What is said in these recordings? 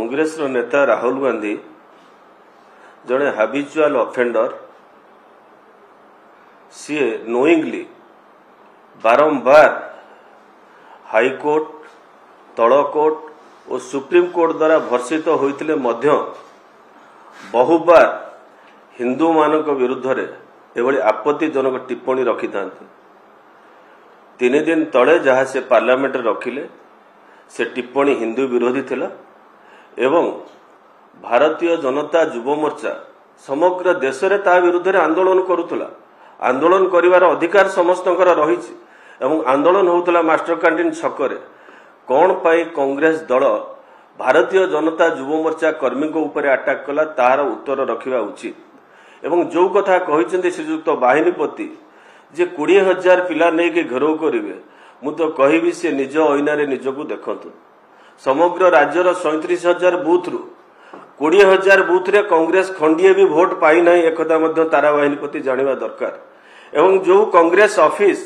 कांग्रेस नेता राहुल गांधी जड़े हाबिचुआल ऑफेंडर सी नोइंगली बारंबार हाईकोर्ट तल कोर्ट और सुप्रीम कोर्ट द्वारा भर्षित होते बहुबार हिंदू मान विरुद्ध एभली आपत्तिजनक टिप्पणी रखि था। 3 दिन तले जहाँ से पार्लियामेंट रखिले से टिप्पणी हिंदू विरोधी थिला एवं भारतीय जनता युव मोर्चा समग्र देश रे ता विरुद्ध रे आंदोलन करुतला। आंदोलन करिवार अधिकार समस्तकर रही एवं आंदोलन होउतला मास्टर कैंटीन छकरे। कौन पाई कांग्रेस दल भारतीय जनता युव मोर्चा कर्मी को ऊपर अटैक कला तार उत्तर रखिबा उचित। एवं जो कथा कहिसेंती श्रीयुक्त बाहिनीपति जे 20,000 पिला नहीं कि घेराव करेंगे मु तो कहबी से निज अईनारे निजको देखंतु। समग्र राज्यर 37,000 बूथ रु 20,000 बूथ रे कांग्रेस खंडिए भी भोट पाई नहीं एक तारा बाहिनीपति जानवा दरकार। एवं जो कांग्रेस ऑफिस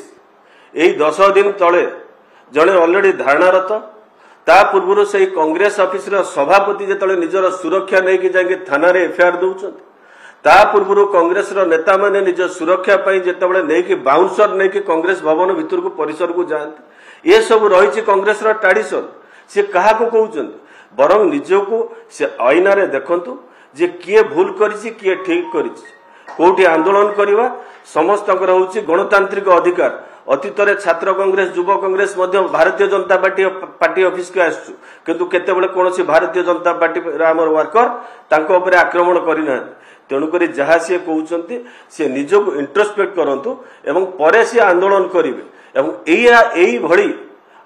यही 10 दिन तले जड़े ऑलरेडी धारणारत ता पूर्व से कांग्रेस ऑफिस सभापति जिते निजर सुरक्षा नहीं कि जाके थाना रे एफआईआर दौरान ता पूर्व कांग्रेस नेता माने निज सुरक्षा जिते नहीं कि बाउंसर नहीं कि कांग्रेस भवन भितर को परिसर को जाते ये सब रही कांग्रेस ट्रेडिशन। सी क्या कहते बरं निजको से आईना रे देखंतु जे किए भूल करिछि किए ठीक करिछि कोठी आंदोलन करिवा समस्तकर होछि गणतांत्रिक अधिकार। अतीत रे छात्र कांग्रेस युव कांग्रेस मध्य भारतीय जनता पार्टी ऑफिस के आसु किंतु केतेबेले कोनोसी भारतीय जनता पार्टी रामर वर्कर तांको ऊपर आक्रमण करिना। तेणुकरी जहाँ सी कहते सी निजको इंट्रोस्पेक्ट करंतु एवं परे सी आंदोलन करिवे एवं एई भली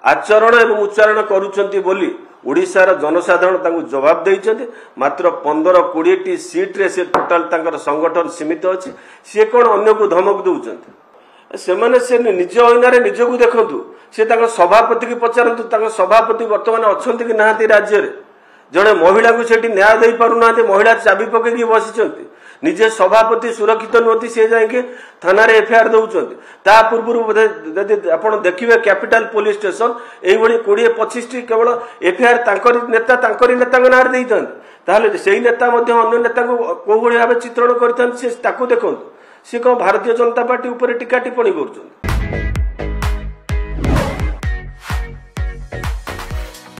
आचरण एवं उच्चारण करूछंती बोली ओडिशार जनसाधारण तांको जवाब देइछंती। मात्र 15-20 सीट रे से टोटाल तांकर संगठन सीमित अछि सी कोन अन्य को धमक दउछंती। सेमाने से निज अईनारे निजको देखंतु से तांकर सभापति की पचारंतु तांकर सभापति वर्तमान अछंती कि नाहांती राज्य रे जड़े महिला को सेठी न्याय दे पारु ना महिला चाबी पकई बसी निजे सभापति सुरक्षित नुहति सी जाके थाना रे एफआईआर दौरान ता पूर्व आप देखिए कैपिटल पुलिस स्टेशन यही 20-25 केवल एफआईआर नेता ना देते से नेता अन्य नेता को कौ भाव चित्रण कर देखते सी कौन भारतीय जनता पार्टी टीका टिप्पणी कर।